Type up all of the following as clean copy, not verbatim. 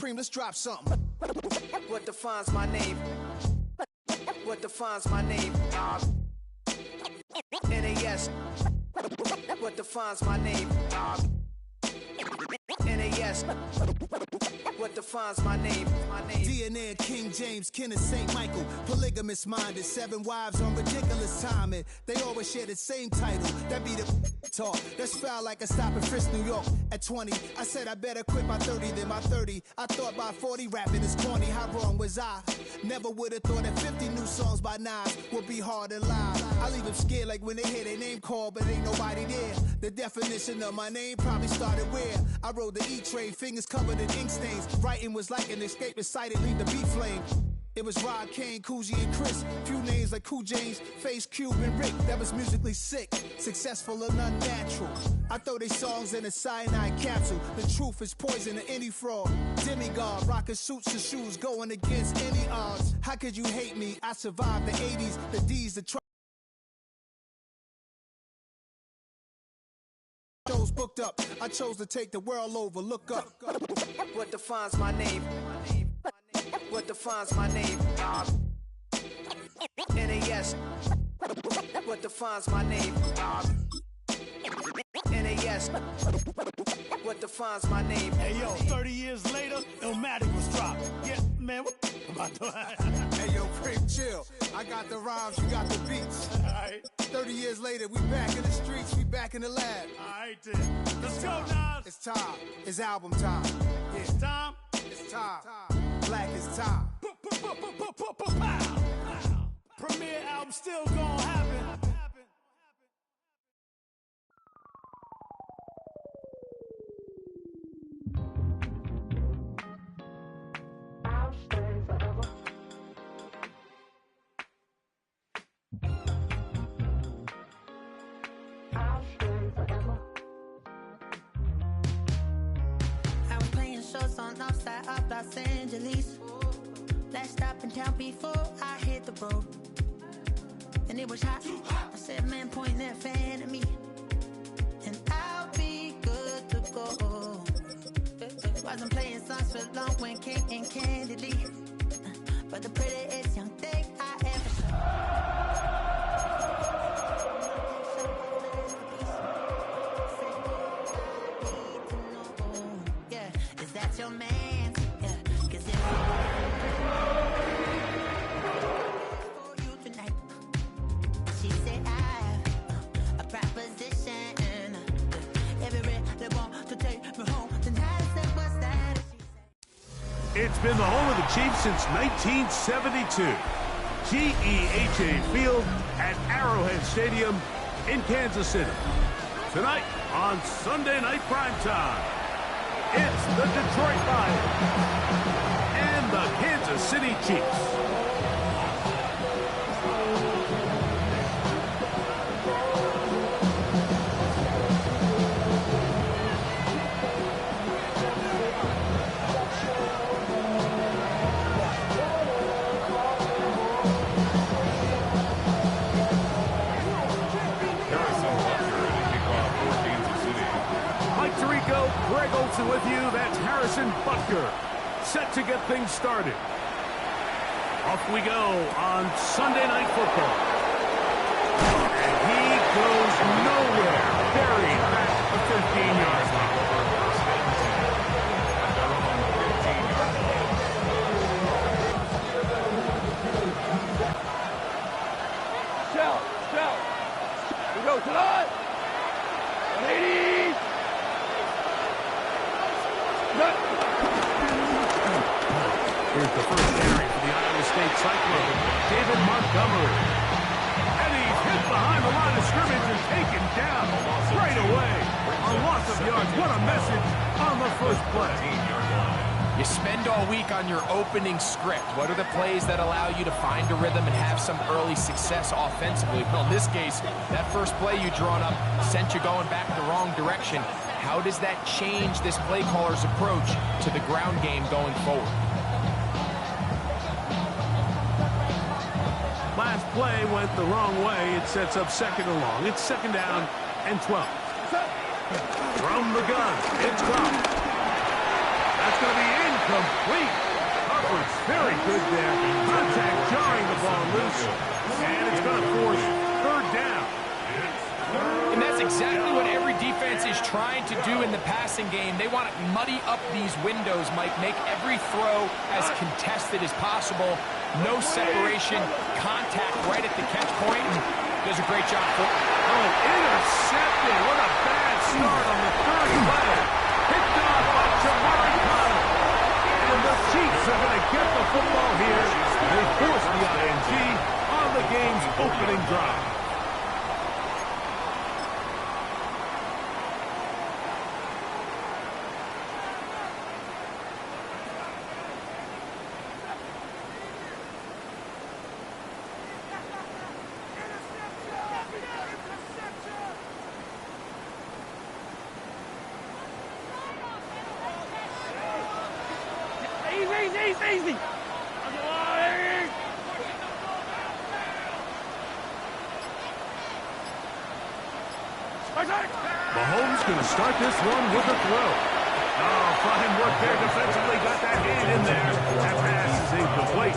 Supreme, let's drop something. What defines my name? What defines my name? NAS. What defines my name? NAS. What defines my name? DNA of King James, kin of St. Michael. Polygamous minded, 7 wives on ridiculous timing. They always share the same title. That be the talk. That's foul like a stop in Frisk, New York. At 20, I said I better quit by 30 than my 30. I thought by 40 rapping is corny. How wrong was I? Never would have thought that 50 new songs by Nas would be hard and live. I leave them scared like when they hear their name called, but ain't nobody there. The definition of my name probably started where I rode the E-train, fingers covered in ink stains. Writing was like an escape excited, leave the beat flame. It was Rod, Kane, Coogee, and Chris. Few names like Cool James, Face, Cube, and Rick. That was musically sick, successful and unnatural. I throw they songs in a cyanide capsule. The truth is poison to any fraud. Demigod, rocking suits and shoes, going against any odds. How could you hate me? I survived the 80s, the D's, the shows booked up. I chose to take the world over. Look up. What defines my name? What defines my name? NAS. What defines my name? NAS. What defines my name? Hey yo, 30 years later, Illmatic was dropped. Yeah, man, what about that? Hey yo, Prim, chill. I got the rhymes, you got the beats. Alright. 30 years later, we back in the streets, we back in the lab. Alright then. Let's go, Nas. It's time. It's album time. Yeah. It's time. It's time. Black is time. Premiere album still gonna happen. I'll stay forever. I'll stay forever. I was playing shows on outside of Los Angeles. Last stop in town before I hit the road. And it was hot. I said, man, point that fan at me. And I'll be good to go. Wasn't playing songs for long when King and Candidly. But the prettiest young thing I ever saw. Yeah, is that your man? Yeah, 'cause if for you tonight, she said I a proposition. Every really want to take me home. Then I said, what's that? It's been the home of the Chiefs since 1972. GEHA Field at Arrowhead Stadium in Kansas City. Tonight on Sunday Night Primetime, it's the Detroit Lions and the Kansas City Chiefs. Greg Olson with you. That's Harrison Butker, set to get things started. Off we go on Sunday Night Football. And he goes nowhere. Buried back the 15-yard line. Shout. We go tonight. Ladies. Here's the first carry for the Iowa State Cyclone, David Montgomery. And he's hit behind the line of scrimmage and taken down right away. A loss of yards. What a message on the first play. You spend all week on your opening script. What are the plays that allow you to find a rhythm and have some early success offensively? Well, in this case, that first play you drawn up sent you going back the wrong direction. How does that change this play caller's approach to the ground game going forward? Last play went the wrong way. It sets up second and long. It's second down and 12. From the gun, it's Crump. That's going to be incomplete. Coverage very good there. Contact jarring the ball loose. And it's going to force third down. And that's exactly what every defense is trying to do in the passing game. They want to muddy up these windows, Mike, make every throw as contested as possible. No separation, contact right at the catch point, and does a great job for it. Oh, intercepted. What a bad start on the third play. Picked off by Jamari Connor. And the Chiefs are going to get the football here. They force the ING on the game's opening drive. Easy. Mahomes going to start this one with a throw. Oh, fine work there defensively. Got that hand in there. That pass is incomplete.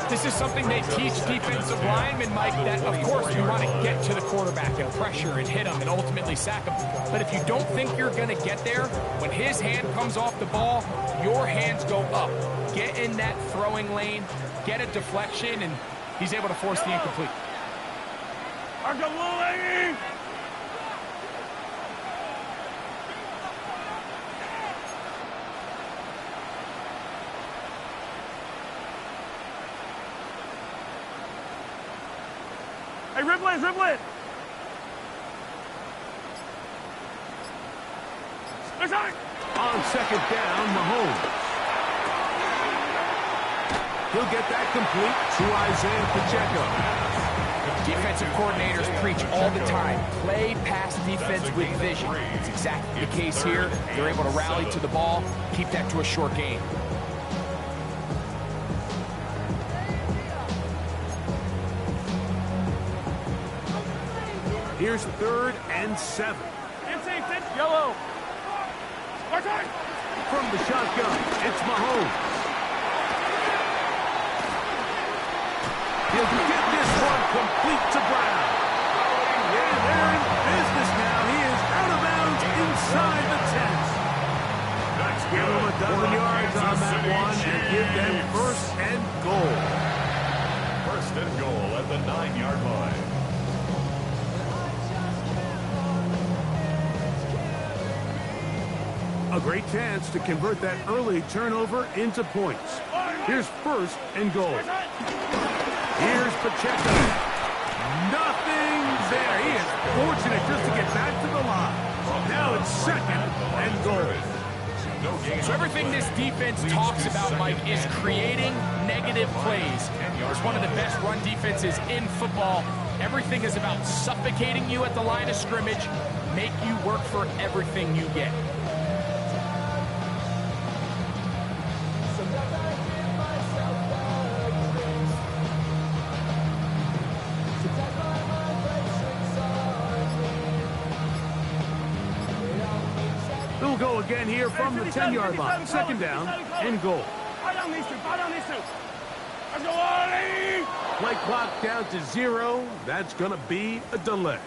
This is something they teach defensive linemen, Mike, that, of course, you want to get to the quarterback and pressure and hit him and ultimately sack him. But if you don't think you're going to get there, when his hand comes off the ball, your hands go up. Get in that throwing lane, get a deflection, and he's able to force the incomplete. Hey, dribble it. On second down, Mahomes. He'll get that complete to Isaiah Pacheco. Defensive coordinators preach all the time, play pass defense with vision. It's exactly the case here. They're able to rally to the ball, keep that to a short game. Here's 3rd and 7. Yellow. From the shotgun, it's Mahomes. He'll get this one complete to Brown. Yeah, they're in business now. He is out of bounds inside the 10. Give him a dozen yards on that one and give them 1st and goal. 1st and goal at the 9-yard line. A great chance to convert that early turnover into points. Here's 1st and goal. Here's Pacheco. Nothing there. He is fortunate just to get back to the line. Now it's 2nd and goal. So everything this defense talks about, Mike, is creating negative plays. It's one of the best run defenses in football. Everything is about suffocating you at the line of scrimmage, make you work for everything you get. They'll go again here from the 10-yard line. 2nd down and goal. Play clock down to 0. That's going to be a delay.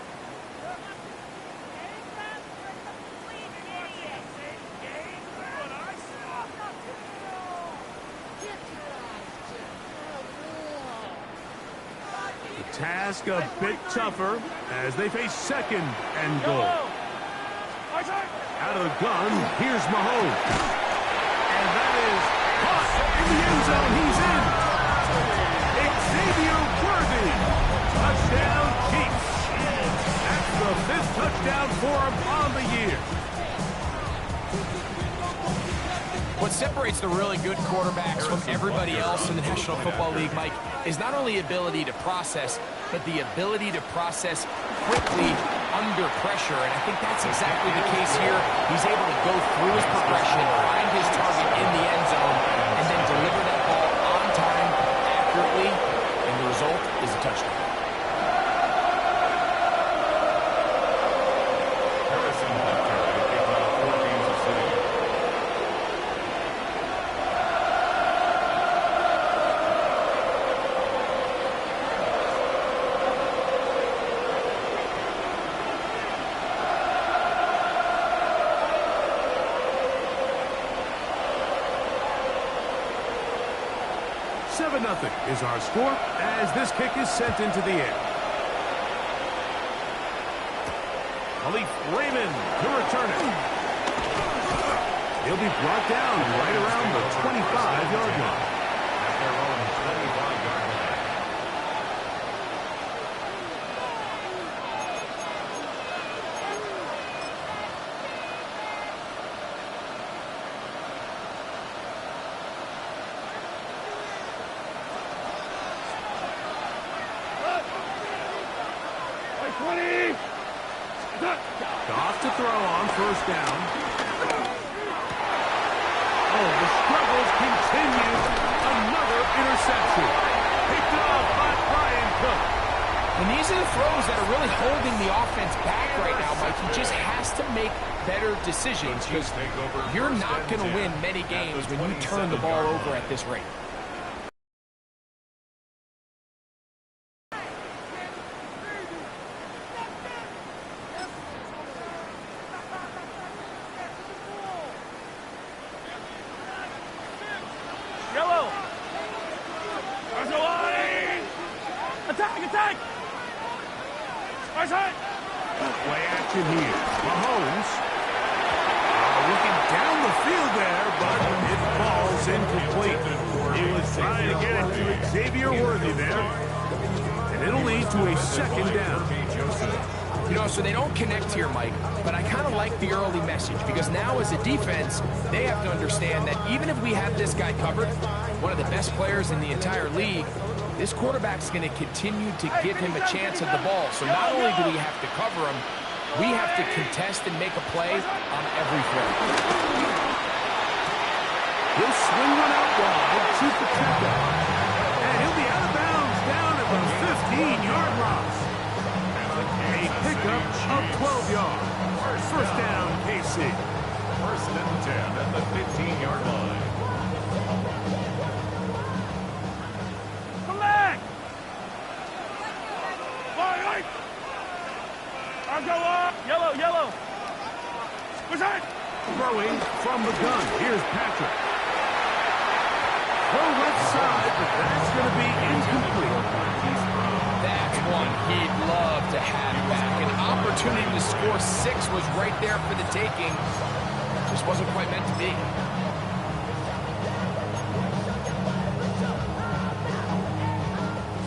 The task a bit tougher as they face 2nd and goal. Out of the gun, here's Mahomes. And that is caught in the end zone. He's in. Xavier Worthy. Touchdown, Chiefs. That's the 5th touchdown for him on the year. What separates the really good quarterbacks from everybody else in the National Football League, Mike, is not only ability to process, but the ability to process quickly under pressure. And I think that's exactly the case here. He's able to go through his progression, find his target in the end zone, and then deliver that ball on time, accurately, and the result is a touchdown. 7-0 is our score as this kick is sent into the air. Khalif Raymond to return it. He'll be brought down right around the 25-yard line. At their own 25-yard line. Off to throw on first down. Oh, the struggles continue. Another interception. Picked off by Brian Cook. And these are the throws that are really holding the offense back right now, Mike. He just has to make better decisions. You're not going to win many games when you turn the ball over at this rate. Yellow. There's the line. Attack, attack. Right side. Play action here. Mahomes looking down the field there, but it falls incomplete. He was trying to get it to Xavier Worthy there, and it'll lead to a second down. You know, so they don't connect here, Mike, but I kind of like the early message because now as a defense, they have to understand that even if we have this guy covered, one of the best players in the entire league, this quarterback's going to continue to give him a chance at the ball. So not only do we have to cover him, we have to contest and make a play on every throw. He'll swing one out wide to Pacheco, and he'll be out of bounds down at the 15-yard line. A pickup of 12 yards. First down, KC. First and 10 at the 15-yard line. Come back. Right. I'll go up. Yellow, yellow. What's that? Throwing from the gun. Here's Patrick. Throw left side, but that's going to be incomplete. That's one he'd love to have back. An opportunity to score 6 was right there for the taking. Just wasn't quite meant to be.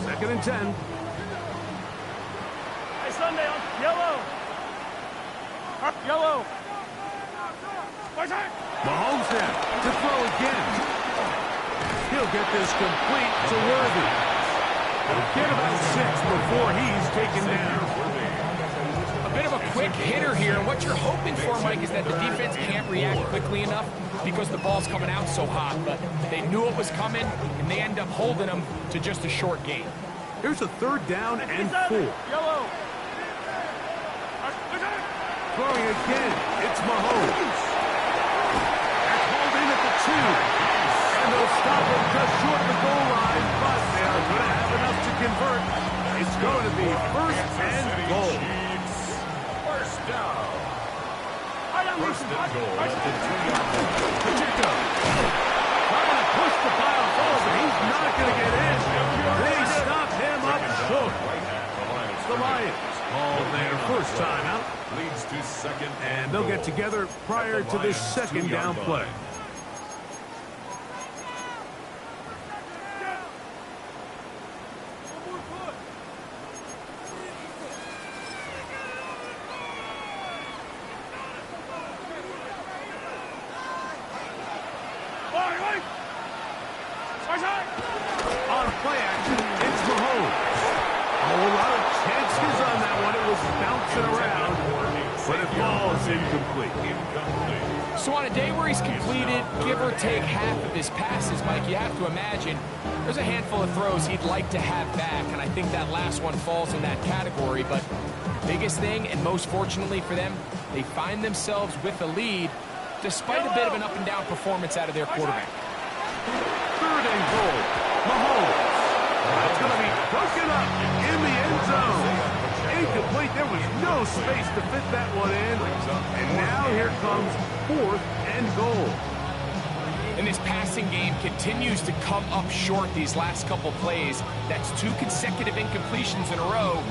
Second and 10. Hey, Sunday, yellow. Yellow. Right side. Mahomes now to throw again. He'll get this complete to Worthy. He'll get about 6 before he's taken down. A bit of a quick hitter here. What you're hoping for, Mike, is that the defense can't react quickly enough because the ball's coming out so hot. But they knew it was coming, and they end up holding them to just a short gain. Here's a third down and 4. Yellow. Throwing again. It's Mahomes. That's hauled in at the 2. And they'll stop him just short of the goal line, but they are going to have enough to convert. It's going to be first and goal. First down. First and goal at the 2-yard line. Pacheco trying to push the pile forward, but he's not going to get in. They stop him up short. The Lions call their first time out. Leads to second And they'll get together prior to this second down play. On play action, it's Mahomes. A lot of chances on that one. It was bouncing around, but it falls incomplete. So on a day where he's completed, give or take half of his passes, Mike, you have to imagine there's a handful of throws he'd like to have back, and I think that last one falls in that category. But the biggest thing, and most fortunately for them, they find themselves with a lead despite a bit of an up-and-down performance out of their quarterback. Third and goal. Mahomes. That's going to be broken up in the end zone. Incomplete. There was no space to fit that one in. And now here comes 4th and goal. And And this passing game continues to come up short these last couple plays. That's 2 consecutive incompletions in a row.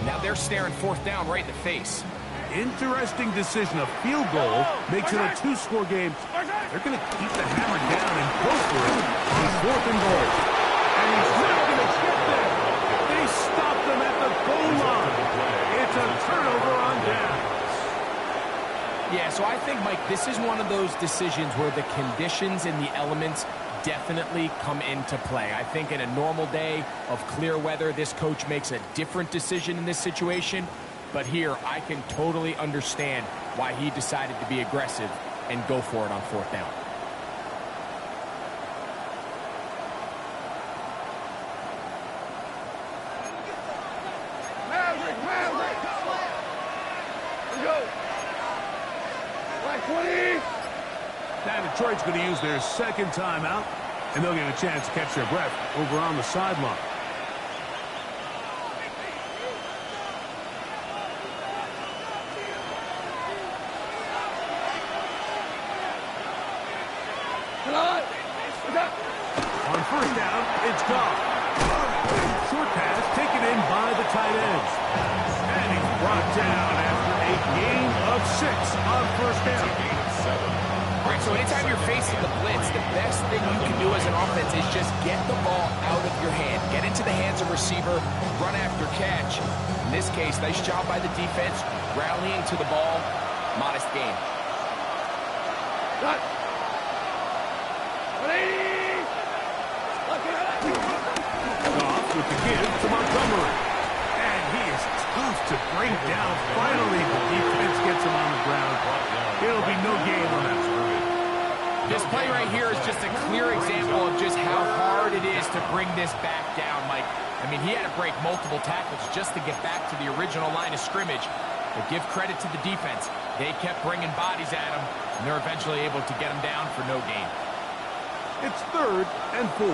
Now they're staring 4th down right in the face. Interesting decision. A field goal makes it a 2-score game. They're going to keep the hammer down and go for it on 4th and goal. And he's not going to get there. They stopped him at the goal line. It's a turnover on down. Yeah, so I think, Mike, this is one of those decisions where the conditions and the elements definitely come into play. I think in a normal day of clear weather, this coach makes a different decision in this situation. But here, I can totally understand why he decided to be aggressive and go for it on 4th down. Now Detroit's going to use their 2nd timeout, and they'll get a chance to catch their breath over on the sideline. On 1st down, it's gone. Short pass taken in by the tight ends. And he's brought down after a gain of 6 on 1st down. All right, so anytime you're facing the blitz, the best thing you can do as an offense is just get the ball out of your hand. Get into the hands of receiver, run after catch. In this case, nice job by the defense, rallying to the ball. Modest gain. Off with the give to Montgomery. And he is tough to bring down. Finally, the defense gets him on the ground. It'll be no game on that. This play right here is just a clear example of just how hard it is to bring this back down, Mike. I mean, he had to break multiple tackles just to get back to the original line of scrimmage. But give credit to the defense. They kept bringing bodies at him, and they're eventually able to get him down for no gain. It's 3rd and 4.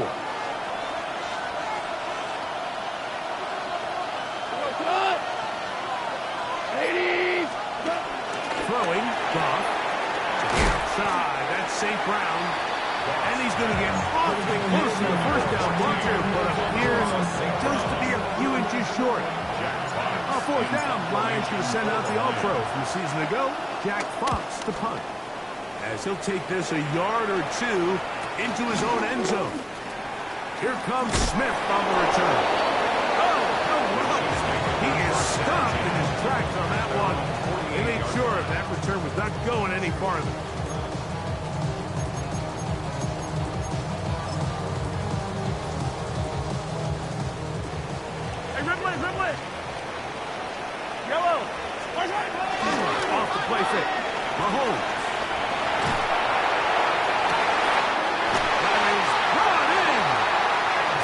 Throwing, Goff. To the outside, that's St. Brown. And he's going to get awfully close to the 1st down marker, but appears just to be a few inches short. On 4th down, Lions going to send out the All-Pro from the season ago, Jack Fox, to punt. As he'll take this a yard or 2 into his own end zone. Here comes Smith on the return. Oh, no. He is stopped in his tracks on that one. He made sure that return was not going any farther. Hey, Ridley! Yellow! Off the play fake. Mahomes. That is brought in.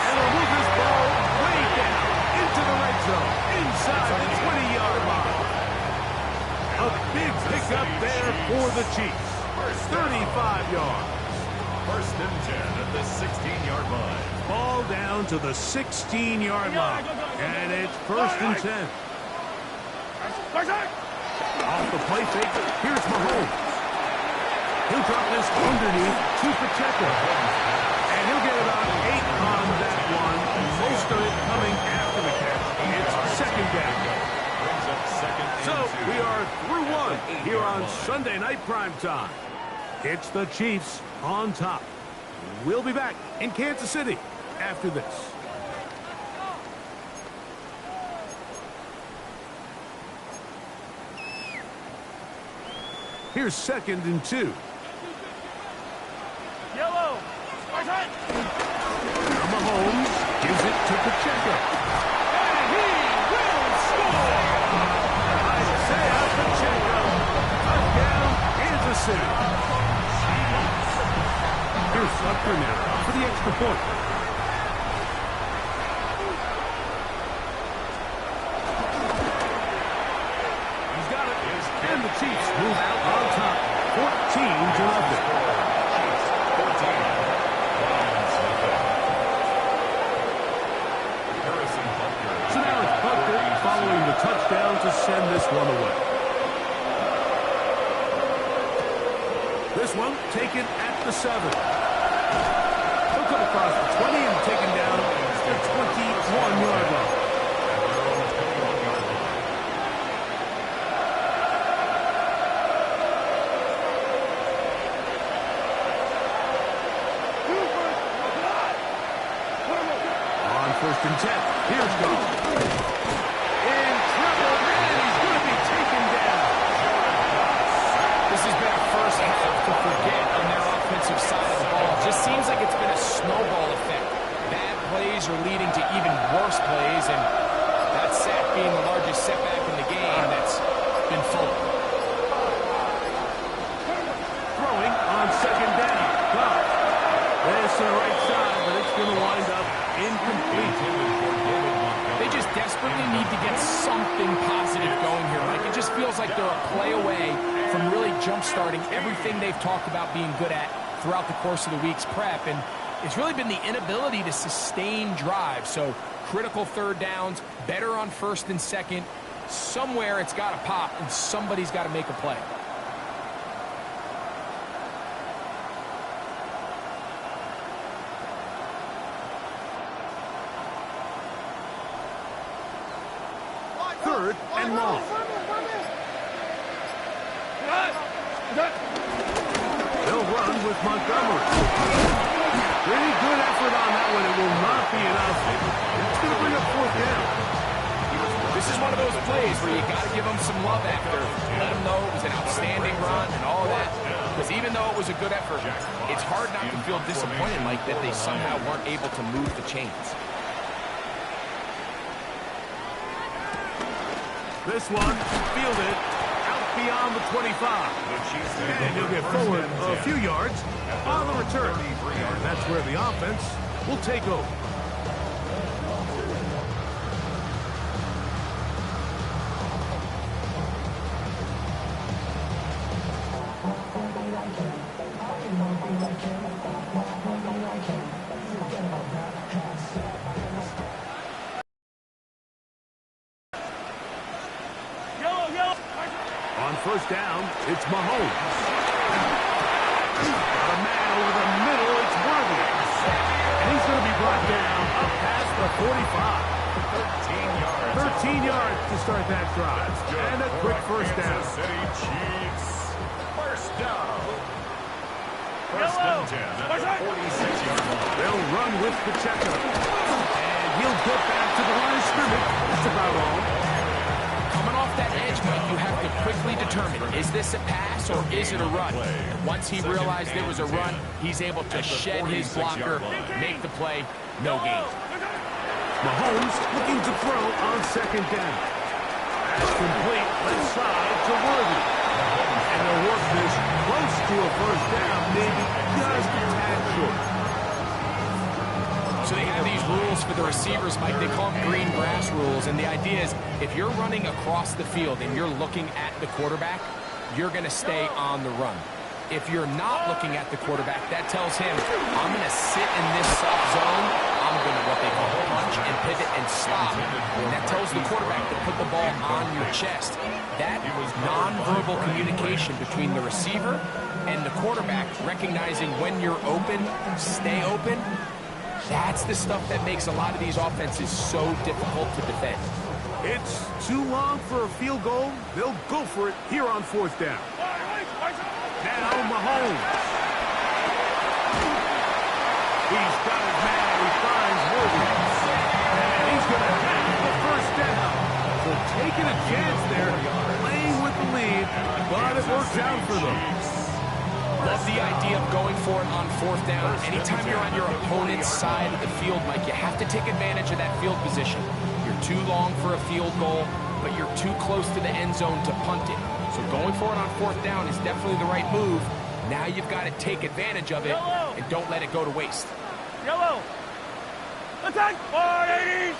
And he'll move his ball way down into the red zone, inside the 20-yard line. A big pickup there for the Chiefs. 35 yards. 1st and 10 at the 16-yard line. Ball down to the 16-yard line. And it's 1st and 10. Off the play fake, here's Mahomes. He'll drop this underneath to Pacheco. And he'll get about 8 on that one. Most of it coming after the catch. It's 2nd down. So we are through 1 here on Sunday Night Primetime. It's the Chiefs on top. We'll be back in Kansas City after this. Here's 2nd and 2. Yellow! Now Mahomes gives it to Pacheco. And he will score! Isaiah Pacheco. Touchdown, Kansas City. Here's Sutton now for the extra point. He's got it. And the Chiefs move out on top, 14-0. So now it's Butker following the touchdown to send this one away. This one taken at the 7. across the 20 and taken down at the 21-yard line. On 1st and 10, here's Goff. In trouble, and he's going to be taken down. This has been a first half to forget on their offensive side of the ball. It just seems like it's been a snowball effect. Bad plays are leading to even worse plays, and that sack being the largest setback in the game that's been full. Throwing on 2nd down. Goff. This to the right side, but it's going to wind up incomplete. They just desperately need to get something positive going here, Mike. It just feels like they're a play away from really jump-starting everything they've talked about being good at throughout the course of the week's prep. And it's really been the inability to sustain drives. So critical 3rd downs, better on 1st and 2nd. Somewhere it's got to pop, and somebody's got to make a play. Third and long. They'll run with Montgomery. Pretty good effort on that one. It will not be enough. It's going to bring up 4th down. This is one of those plays where you got to give them some love after. Let them know it was an outstanding run and all that. Because even though it was a good effort, it's hard not to feel disappointed like that they somehow weren't able to move the chains. This one, fielded out beyond the 25. And he'll get forward a few yards on the return. And that's where the offense will take over. On 1st down, it's Mahomes. Got a man over the middle, it's Worthy. And he's going to be brought down up past the 45. 13 yards to start that drive. And a quick 1st down. City Chiefs. 1st down. 1st and 10 at the 46-yard line. They'll run with Pacheco. And he'll get back to the line of scrimmage. That's about all. Coming off that edge, Mike, you have to quickly determine, is this a pass or is it a run? Once he realized it was a run, he's able to shed his blocker, make the play, no gain. Mahomes looking to throw on 2nd down. That's complete, left side to Worthy. And they'll work this close to a 1st down, maybe just a tad short. So they have these rules for the receivers, Mike. They call them green grass rules. And the idea is if you're running across the field and you're looking at the quarterback, you're going to stay on the run. If you're not looking at the quarterback, that tells him, I'm going to sit in this soft zone. I'm going to what they call punch and pivot and stop. And that tells the quarterback to put the ball on your chest. That was nonverbal communication between the receiver and the quarterback, recognizing when you're open, stay open. That's the stuff that makes a lot of these offenses so difficult to defend. It's too long for a field goal. They'll go for it here on 4th down. Now Mahomes. He's got his man. He finds Worthy. And he's going to have the 1st down. So taking a chance there, playing with the lead, but it works out for them. Love the idea of going for it on 4th down. Anytime you're on your opponent's side of the field, Mike, you have to take advantage of that field position. You're too long for a field goal, but you're too close to the end zone to punt it. So going for it on 4th down is definitely the right move. Now you've got to take advantage of it and don't let it go to waste. Yellow. Attack. 480.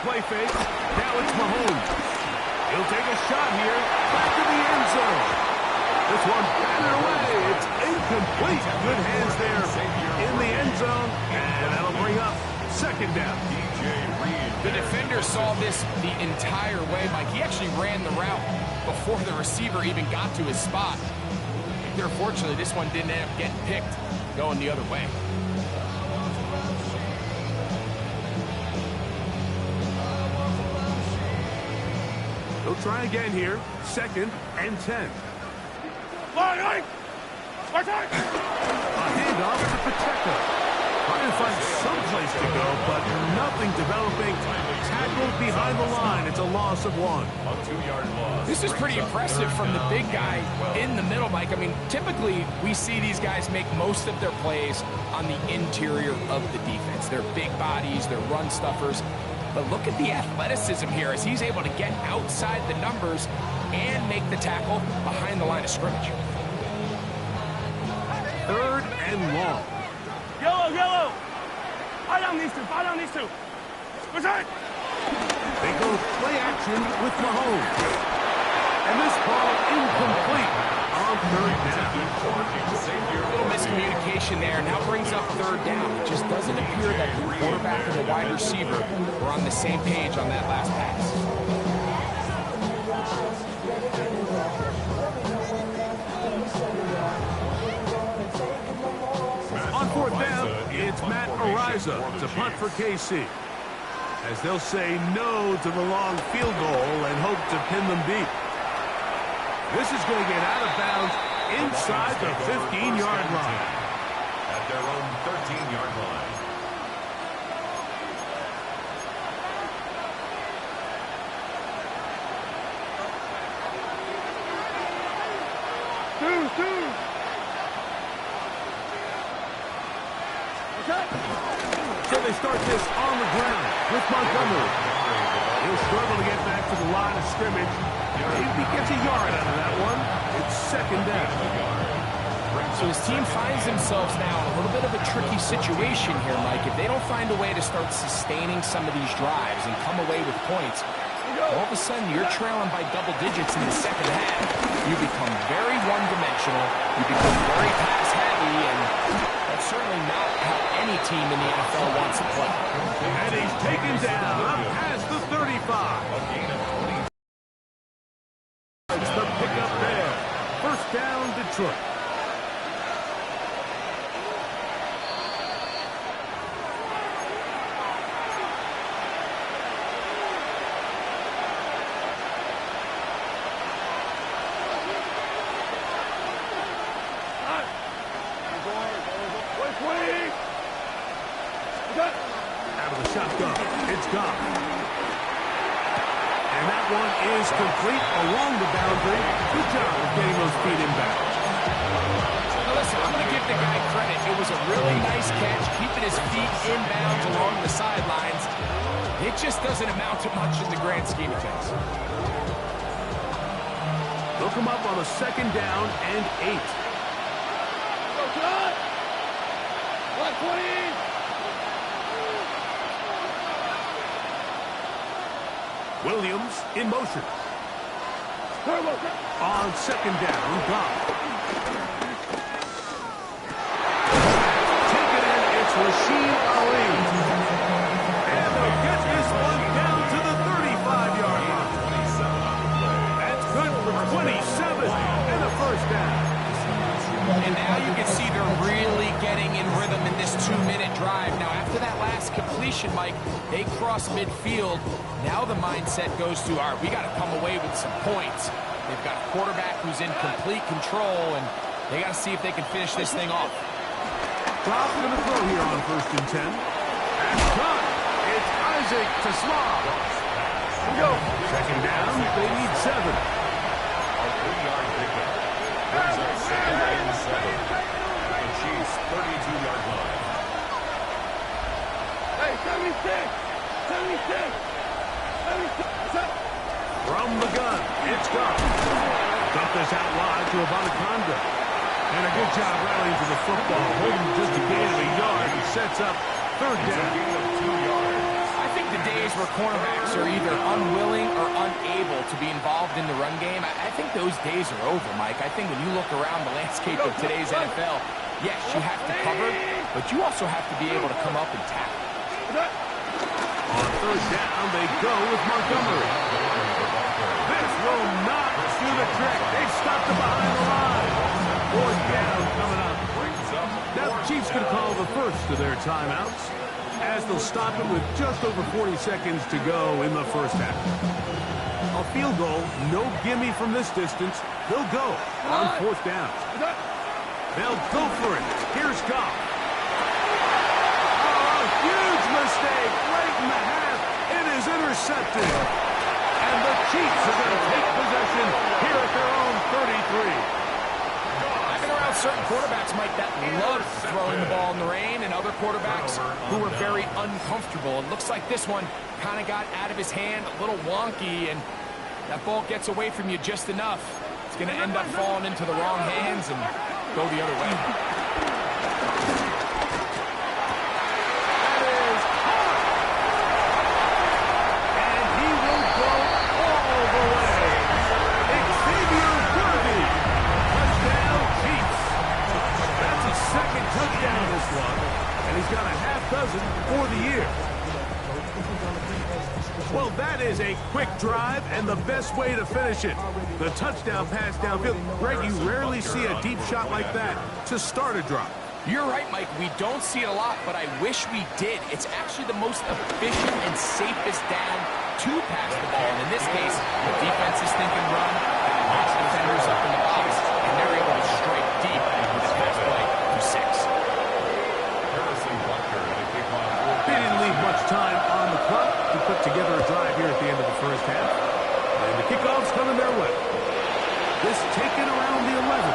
Play fake. Now it's Mahomes. He'll take a shot here. Back to the end zone. This one batted away. It's incomplete. Good hands there in the end zone. And that'll bring up 2nd down. The defender saw this the entire way, Mike. He actually ran the route before the receiver even got to his spot. Unfortunately, this one didn't end up getting picked, going the other way. They'll try again here. 2nd and 10. A handoff to Pacheco. Trying to find some place to go, but nothing developing. Tackled behind the line. It's a loss of 1. A 2-yard loss. This is pretty impressive from the big guy in the middle, Mike. I mean, typically we see these guys make most of their plays on the interior of the defense. They're big bodies, they're run stuffers. But look at the athleticism here as he's able to get outside the numbers and make the tackle behind the line of scrimmage. 3rd and long. Yellow. Fight down these two. Return. They go play action with Mahomes. And this ball incomplete on 3rd down. A little miscommunication there. Now brings up 3rd down. It just doesn't appear that the quarterback and the wide receiver were on the same page on that last pass. On 4th down, it's Matt Ariza to punt for KC. As they'll say no to the long field goal and hope to pin them deep. This is going to get out of bounds inside the 15-yard line. At their own 13-yard line. So they start this on the ground with Montgomery. He'll struggle to get back to the line of scrimmage. If he gets a yard out of that one, it's 2nd down. So his team finds themselves now in a little bit of a tricky situation here, Mike. If they don't find a way to start sustaining some of these drives and come away with points, all of a sudden you're trailing by double digits in the 2nd half. You become very one-dimensional. You become very pass-heavy, and that's certainly not how any team in the NFL wants to play. And he's taken down up past the 35. It's the pickup there. 1st down, Detroit. Out of the shotgun, it's gone. And that one is complete along the boundary. Good job of getting those feet in bounds. Now listen, I'm going to give the guy credit. It was a really nice catch, keeping his feet in bounds along the sidelines. It just doesn't amount to much in the grand scheme of things. They'll come up on a 2nd down and 8. Williams in motion. On 2nd down, Goff. Take it in, it's Rashid Ali. And they'll get this one down to the 35-yard line. That's good for 27 and a 1st down. And now you can see they're really getting in rhythm in this 2-minute drive. Now, after that last completion, Mike, they cross midfield. Now the mindset goes to, all right, we got to come away with some points. They've got a quarterback who's in complete control, and they got to see if they can finish this thing off. Goff going to throw here on 1st and 10. That's done. It's Isaac to Slav. Go. 2nd down, they need 7. A 3-yard pickup. Brings up 2nd and 7. The Chiefs' 32-yard line. Hey, 76! From the gun, it's Goff. Dump this out wide to Abanikanda. And a good job rallying to the football. Holding just a gain of a yard. He sets up 3rd down. I think the days where cornerbacks are either unwilling or unable to be involved in the run game, I think those days are over, Mike. I think when you look around the landscape of today's NFL, yes, you have to cover, but you also have to be able to come up and tackle. On 3rd down, they go with Montgomery. This will not do the trick. They stopped him behind the line. 4th down coming up. Now the Chiefs can call the first of their timeouts, as they'll stop it with just over 40 seconds to go in the 1st half. A field goal. No gimme from this distance. They'll go on 4th down. They'll go for it. Here's Goff. Oh, a huge mistake late in the half. It is intercepted. And the Chiefs are going to take possession here at their own 33. I've been around certain quarterbacks, Mike, that love throwing the ball in the rain, and other quarterbacks who are very uncomfortable. It looks like this one kind of got out of his hand, a little wonky, and that ball gets away from you just enough. It's going to end up falling into the wrong hands and go the other way. Touchdown this one, and he's got a half dozen for the year. Well, that is a quick drive and the best way to finish it. The touchdown pass downfield. Greg, you rarely see a deep shot like that to start a drive. You're right, Mike. We don't see it a lot, but I wish we did. It's actually the most efficient and safest down to pass the ball. And in this case, the defense is thinking run, box defenders up in the box, and they're able to strike deep with a pass play to 6. They didn't leave much time on the clock to put together a drive here at the end of the first half. And the kickoff's coming their way. This taken around the 11.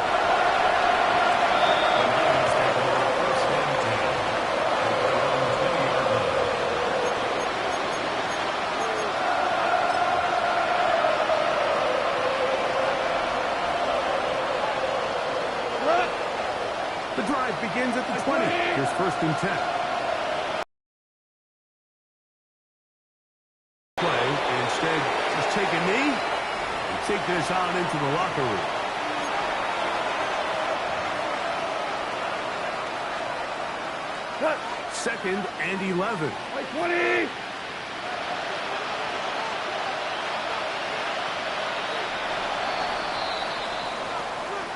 The drive begins at the 20. Here's 1st and 10. Instead, just take a knee and take this on into the locker room. Second and 11. 20!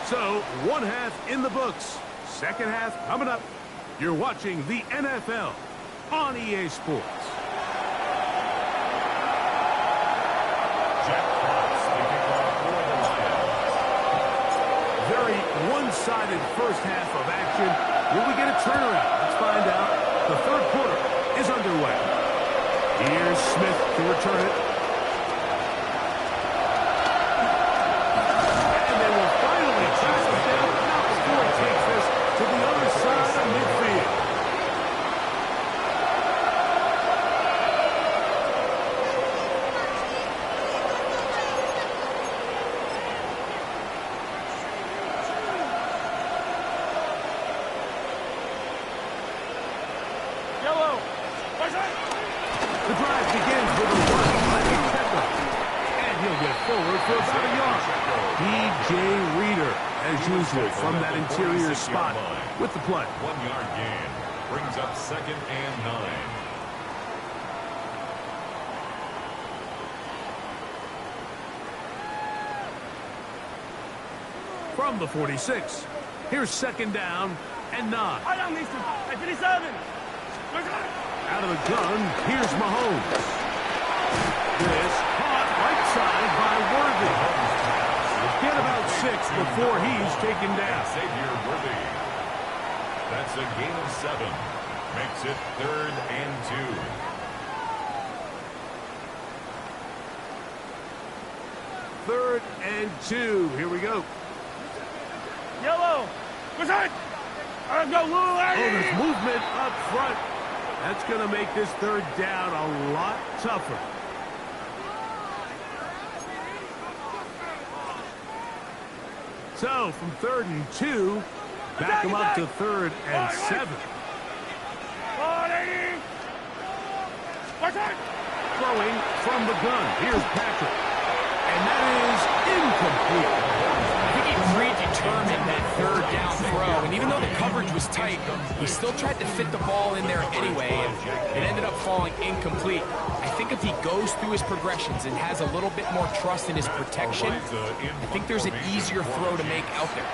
So, one half in the books. Second half coming up. You're watching the NFL on EA Sports. Very one-sided first half of action. Will we get a turnaround? Let's find out. The third quarter is underway. Here's Smith to return it. And they will finally track him down, not before he takes this to the other side of midfield. The drive begins with a run by Kettle. And he'll get forward for about a yard. P.J. Reader, as usual, from that interior spot with the play. 1 yard gain brings up 2nd and 9. From the 46, here's 2nd down and 9. Out of the gun, here's Mahomes. This caught right side by Worthy. We'll get about 6 before he's taken down. Xavier Worthy. That's a gain of 7. Makes it 3rd and 2. 3rd and 2. Here we go. Yellow! Oh, there's movement up front. That's going to make this 3rd down a lot tougher. So, from 3rd and 2, back him up to 3rd and 7. Throwing from the gun. Here's Patrick. And that is incomplete. I think he predetermined that 3rd down throw, and even though the coverage was tight, he still tried to fit the ball in there anyway, and it ended up falling incomplete. I think if he goes through his progressions and has a little bit more trust in his protection, I think there's an easier throw to make out there.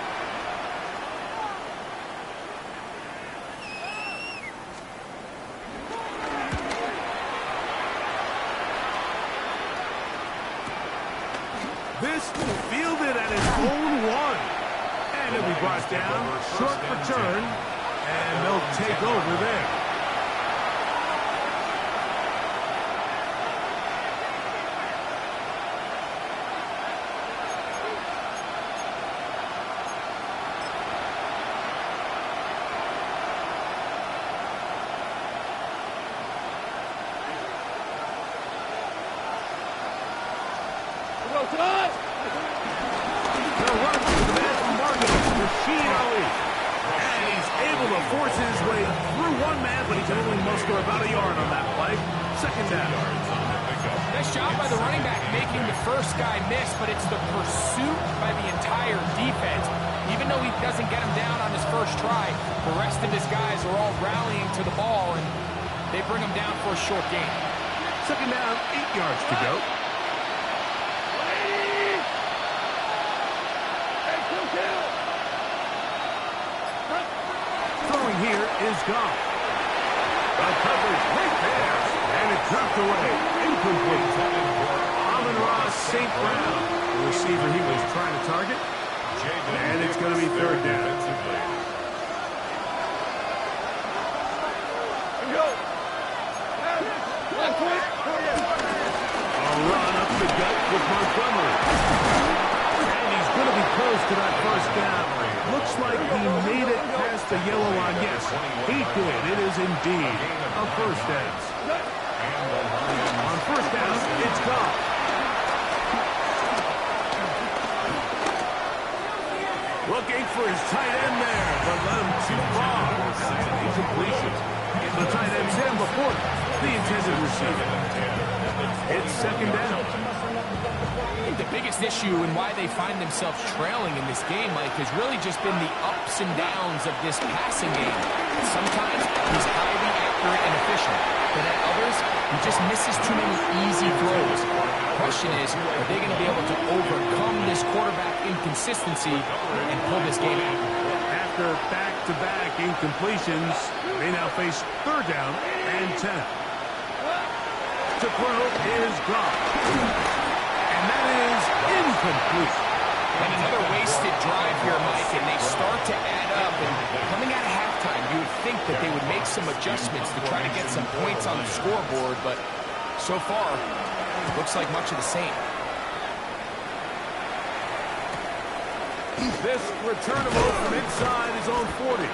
this, fielded at his own 1. And it'll be brought down, short return, and they'll take over there. Forces his way through one man, but he can only muster about a yard on that play. Second down. Nice job by the running back making the first guy miss, but it's the pursuit by the entire defense. Even though he doesn't get him down on his first try, the rest of his guys are all rallying to the ball, and they bring him down for a short gain. Second down, 8 yards to go. Here is gone. The coverage right there, and it dropped away. Incomplete. Amon-Ra St. Brown, the receiver he was trying to target, and it's going to be third down. A run up the gut with Montgomery. And he's going to be close to that first down. Looks like he made it past the yellow line. Yes, he did. It is indeed a first down. On first down, it's gone. Looking for his tight end there, but let him too far. Incompletion. The tight end's in before the intended receiver. It's second down. I think the biggest issue and why they find themselves trailing in this game, Mike, has really just been the ups and downs of this passing game. Sometimes he's highly accurate and efficient, but at others, he just misses too many easy throws. The question is, are they going to be able to overcome this quarterback inconsistency and pull this game out? After back-to-back incompletions, they now face third down and 10. To throw is gone. And that is incomplete. And another wasted drive here, Mike, and they start to add up. And coming out of halftime, you would think that they would make some adjustments to try to get some points on the scoreboard, but so far, it looks like much of the same. This returnable from inside his own 40.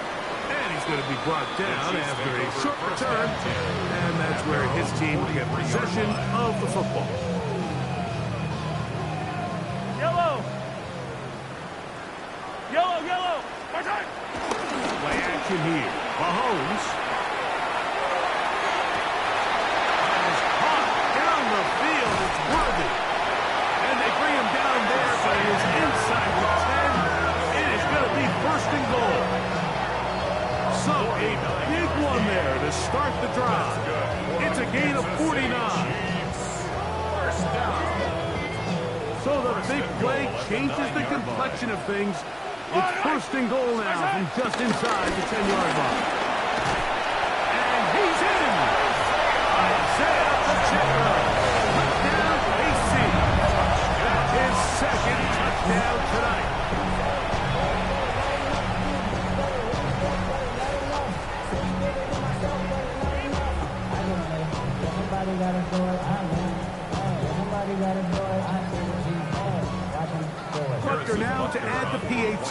And he's going to be brought down after a short return. And that's where his team will get possession of the football. Yellow! Yellow, yellow! Play action here. Mahomes. Is caught down the field. It's worthy. And they bring him down there, but he is inside the 10. It is going to be first and goal. So a big one there to start the drive. It's a gain of 49. So the big play changes the complexion of things. It's first and goal now from just inside the 10-yard line. And he's in. Isaiah Pacheco. Touchdown, AC. His second touchdown tonight. Butker now to add the PAT.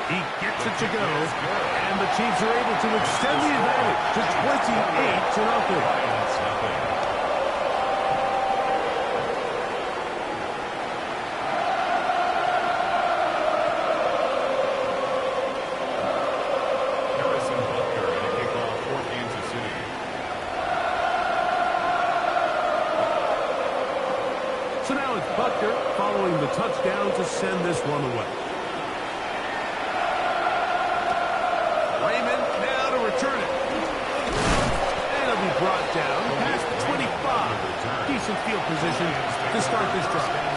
He gets it to go, and the Chiefs are able to extend the advantage to 28-0. So now it's Butker following the touchdown to send this one away. Raymond now to return it. And it'll be brought down past the 25. Decent field position to start this drive.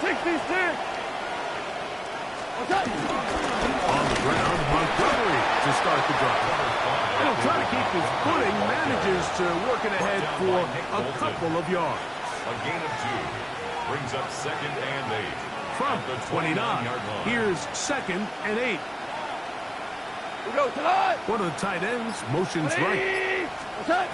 66. Okay. On the ground, Montgomery to start the drive. He'll try to keep his footing, manages to work it ahead for a couple of yards. A gain of 2 brings up 2nd and 8. From the 29, here's 2nd and 8. We go tonight. One of the tight ends motions right. Okay.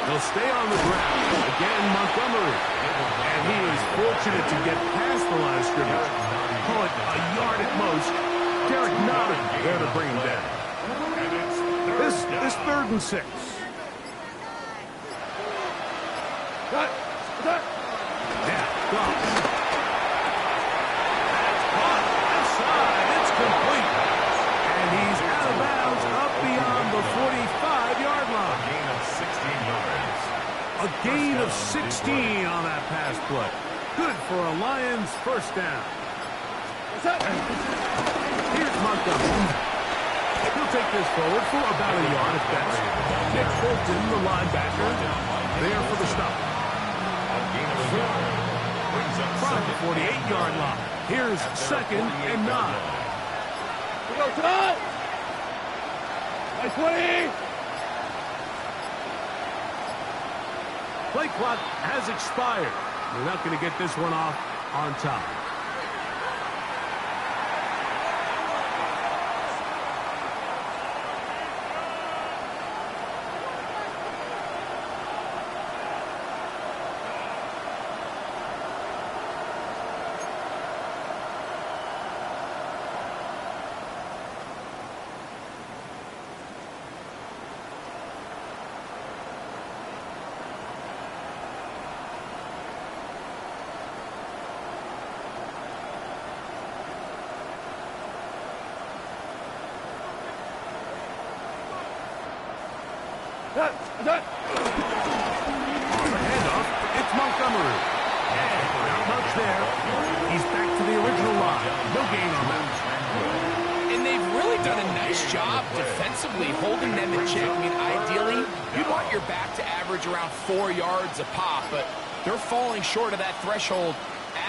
They'll stay on the ground. Again, Montgomery. And he is fortunate to get past the line of scrimmage. Call it a yard at most. Derek Notting there to bring him down. This 3rd and 6. Cut. Cut. Yeah, gone. That's caught inside. It's complete. And he's out of bounds up beyond the 45-yard line. Gain of 16 yards. A gain of 16 on that pass play. Good for a Lions first down. Here's Montgomery. He'll take this forward for about a yard at best. Nick Bolton, the linebacker, there for the stop. A gain of 4 brings up From the 48-yard line. Here's 2nd and 9. We go tonight. By 20. Play clock has expired. We're not going to get this one off on time. Cut. Cut. On the handoff, it's Montgomery. And not much there. He's back to the original line. No gain on that. And they've really done a nice job defensively holding them in check. I mean, ideally, you'd want your back to average around 4 yards a pop, but they're falling short of that threshold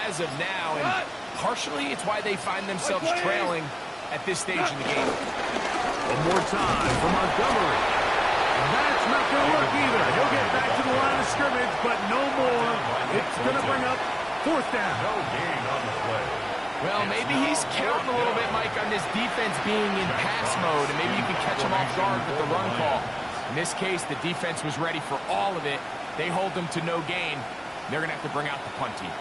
as of now, and partially it's why they find themselves trailing at this stage in the game. One more time for Montgomery. That's not going to work either. He'll get back to the line of scrimmage, but no more. It's going to bring up 4th down. No gain on the play. Well, maybe he's counting a little bit, Mike, on this defense being in pass mode, and maybe you can catch him off guard with the run call. In this case, the defense was ready for all of it. They hold them to no gain. They're going to have to bring out the punt team.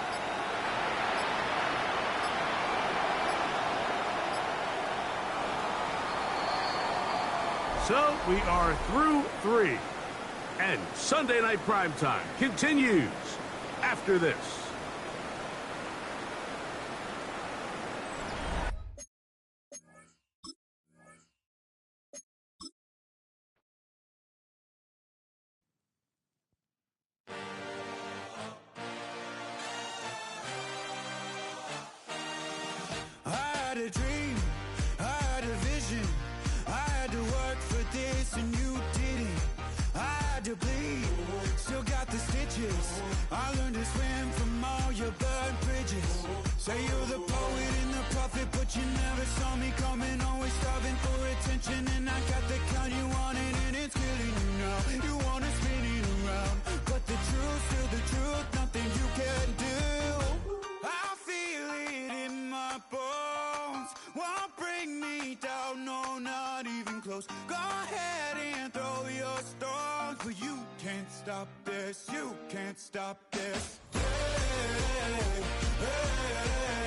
So we are through 3. And Sunday Night Primetime continues after this. I had a dream, I had a vision, I had to work for this and you didn't. I had to bleed, still got the stitches. I learned to swim from all your burnt bridges. Say you're the poet and the prophet, but you never saw me coming. Always starving for attention, and I got the kind you wanted, and it's killing you now. You wanna spin it around, but the truth's still the truth. Nothing you can do. I feel it in my bones. Won't bring me down, no, not even close. Go ahead and throw your stones, but you can't stop this. You can't stop this. Hey, hey, hey.